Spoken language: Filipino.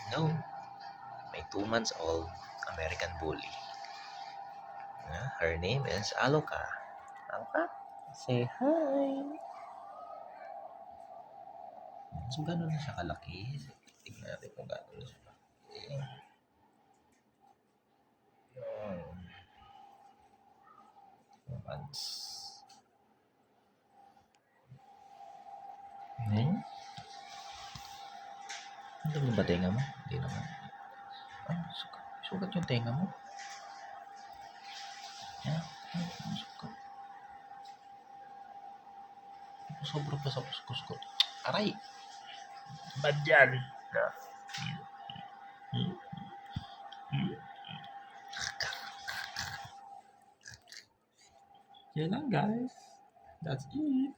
No, may 2 months old American Bully. Her name is Aloka. Aloka, say hi. So, gano'n na siya kalaki? Tignan natin kung gano'n na siya kalaki. Yun. 2 months. Ano mo ba tenga mo? Hindi naman. Ay, sugat yung tenga mo. Ay, sugat. Sobrang pa sa kuskus. Aray! Bad yan. Yan lang guys. That's it.